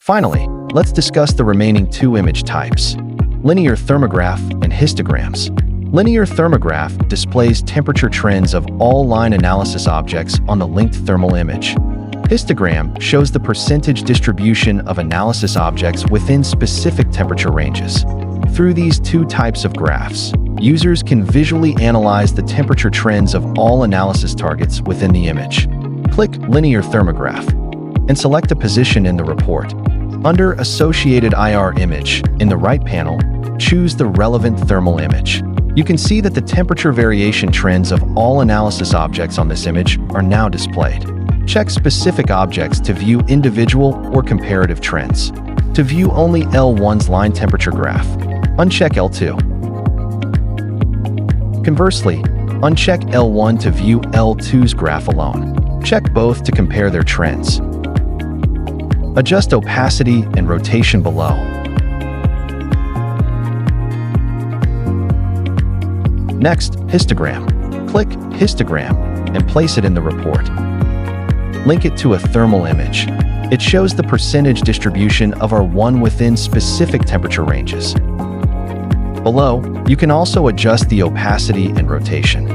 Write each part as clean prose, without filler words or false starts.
Finally, let's discuss the remaining two image types: linear thermograph and histograms. Linear thermograph displays temperature trends of all line analysis objects on the linked thermal image. Histogram shows the percentage distribution of analysis objects within specific temperature ranges. Through these two types of graphs, users can visually analyze the temperature trends of all analysis targets within the image. Click Linear Thermograph and select a position in the report. Under Associated IR Image, in the right panel, choose the relevant thermal image. You can see that the temperature variation trends of all analysis objects on this image are now displayed. Check specific objects to view individual or comparative trends. To view only L1's line temperature graph, uncheck L2. Conversely, uncheck L1 to view L2's graph alone. Check both to compare their trends. Adjust opacity and rotation below. Next, histogram. Click Histogram and place it in the report. Link it to a thermal image. It shows the percentage distribution of R1 within specific temperature ranges. Below, you can also adjust the opacity and rotation.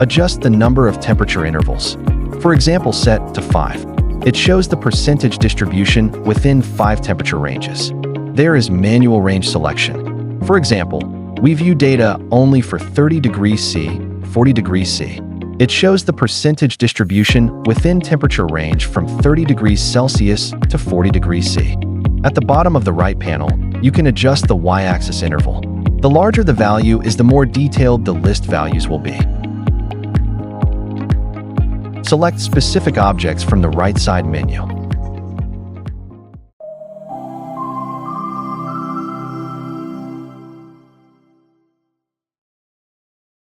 Adjust the number of temperature intervals. For example, set to 5. It shows the percentage distribution within 5 temperature ranges. There is manual range selection. For example, we view data only for 30 degrees C, 40 degrees C. It shows the percentage distribution within temperature range from 30 degrees Celsius to 40 degrees C. At the bottom of the right panel, you can adjust the y-axis interval. The larger the value is, the more detailed the list values will be. Select specific objects from the right side menu.